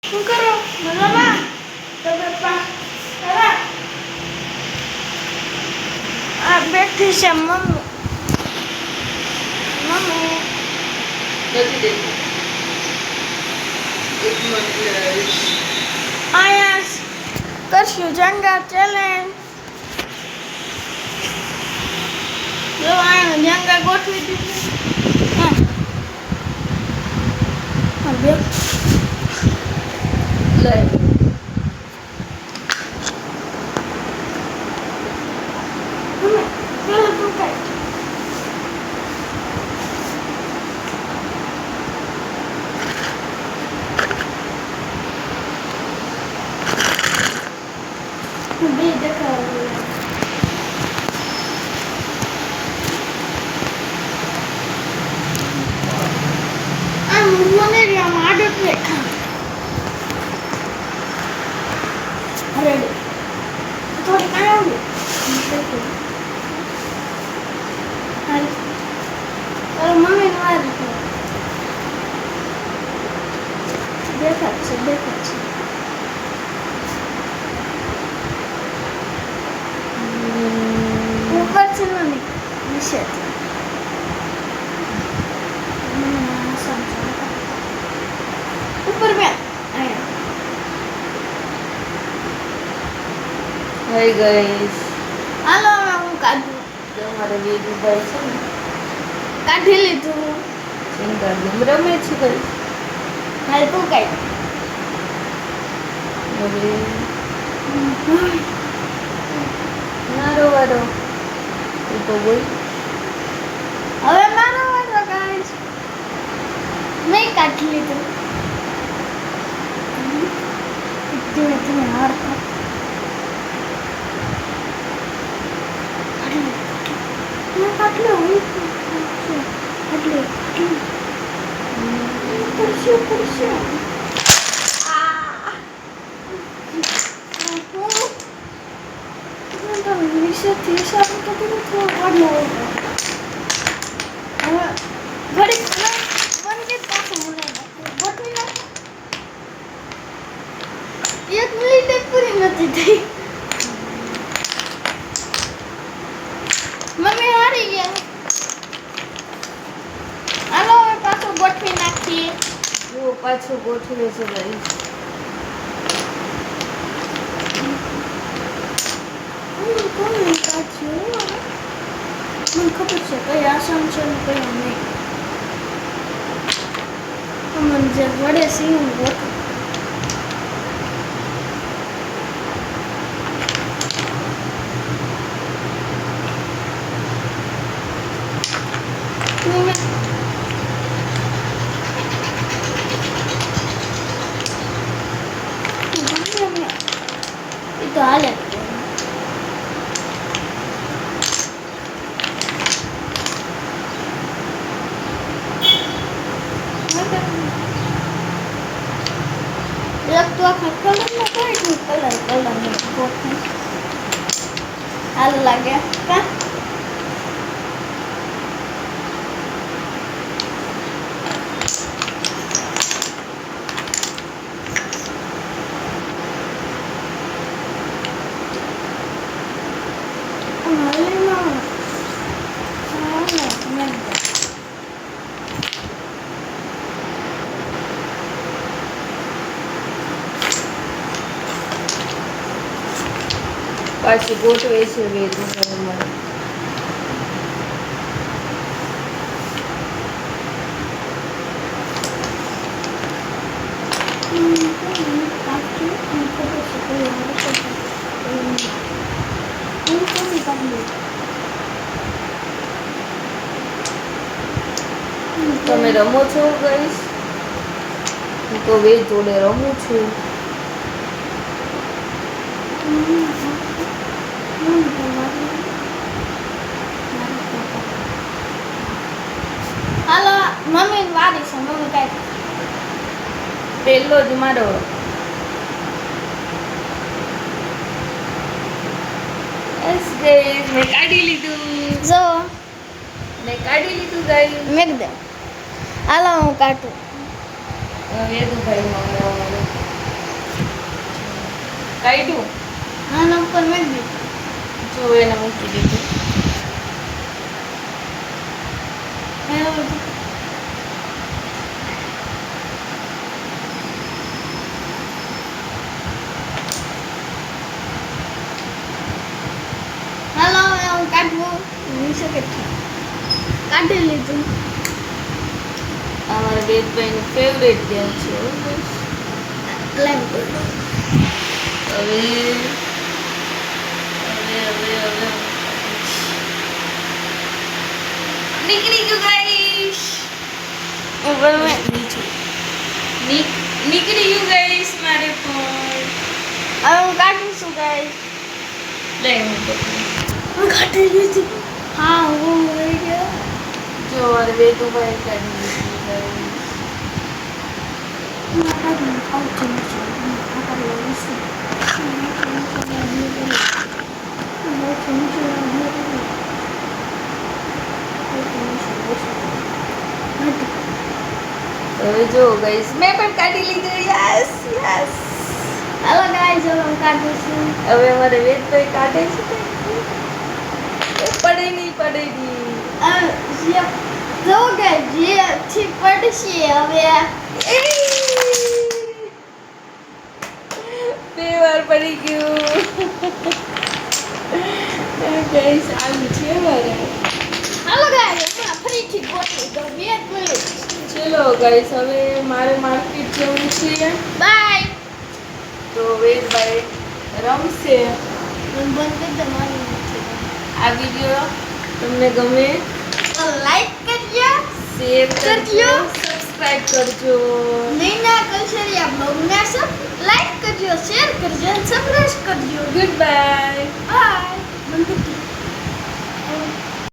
શું કરો મજામાં તો પપ્પા ખરા આ બેઠી છે મમ્મી નથી દેતું એક મિનિટ આયા કરશું જંગા ચેલેન્જ જો આયા જંગા ગોઠવી દીધી હા બે લઈ પેલા તું કઈ બે દેખાવ મને આમ આદત રેખા રેડી થોડી કાંઈ આવ્યું હાલ મમ્મી વાર દેખાડ છે ઉપર છે ને નીચે ઉપર બે થઈ ગઈ હાલો હવે હું કાઢું તમારે વેદુભાઈ છે ને કાઢી લીધું ચિંતા ગેમ રમે છે કઈ હાલ તું કાઢ હવે મારો વારો તું તો બોલ હવે મારો વારો ગાઈસ મેં કાઢી લીધું ધીમે હાર કાઢલો પડશે વિષયથી સારું તો કેવું થોડું કાઢલો હવે ઘડી વનગીત પાછું મને ગોઠવી નાખ 1 મિનિટ પૂરી નથી થઈ મમ્મી હારી ગયા હાલો હવે પાછું ગોઠવી નાખીએ જો પાછું ગોઠવે છે ભાઈ કોને કાઢ્યું મને ખબર છે કઈ આસાન છે ને કઈ નહીં મને જે વડે સિંહ ગોઠવ તો હાલે તો આખા કલરમાં કઈ કલર હાલ લાગે કા પાછું ગોઠવે છે વેદુભાઈ તમે રમો છો ગઈશ હું તો વેદ જોડે રમું છું હાલો મમ્મી વારી છે મમ્મી કઈ પહેલો જ મારો બસ ગઈશ મેં કાઢી લીધું જો મેં કાઢી લીધું ગાઈસ મેક દે હાલો હું કાઢું વેદુભાઈ માં કાઢ્યું આના ઉપર મેં દીધું. જો એને મૂકી દીધું. હાલો હવે હું કાઢવું નીચે કેટલું કાઢી લીધું. અમારા વેદભાઈનું ફેવરેટ ગેમ છે હો guys. પ્લેન કરી હવે નીકળી ગયું ગાઈસ. ઉપર મેં નીકળી ગયું ગાઈસ મારે પણ. હવે હું કાઢું છું ગાઈસ. લે હું પકડું. હું કાઢી લીધું. હા હું વહી ગયો. જો મારે વેદુભાઈ કાઢી લીધું ગાઈસ. હું કાઢું આઉટ છે. હું કાઢી લઉં છું. હવે જો ગાઈસ મેં પણ કાઢી લીધું. Yes yes. હાલો ગાઈસ હવે હું કાઢું છું. હવે અમારે વેદભાઈ કાઢે છે એ પડે નહીં. જો ગાઈસ જે ઠીક પડશે હવે. બે વાર પડી ગયું. ગાઈસ આવું છે મારે. હાલો ગાઈસ હમણાં ફરીથી ગોઠવી દો 2 મિનિટ. ચલો ગાઈસ હવે મારે માર્કેટ જવું છે બાય. તો વેદભાઈ રમશે. બંધ કરી દો મારી. આ વિડીયો તમને ગમે તો લાઈક કરજો, શેર કરજો, કરજો. સબસ્ક્રાઇબ કરજો. નૈના કલ્ચરિયા બ્લોગને લાઈક કરજો, શેર કરજો અને સબસ્ક્રાઇબ કરજો. Good bye.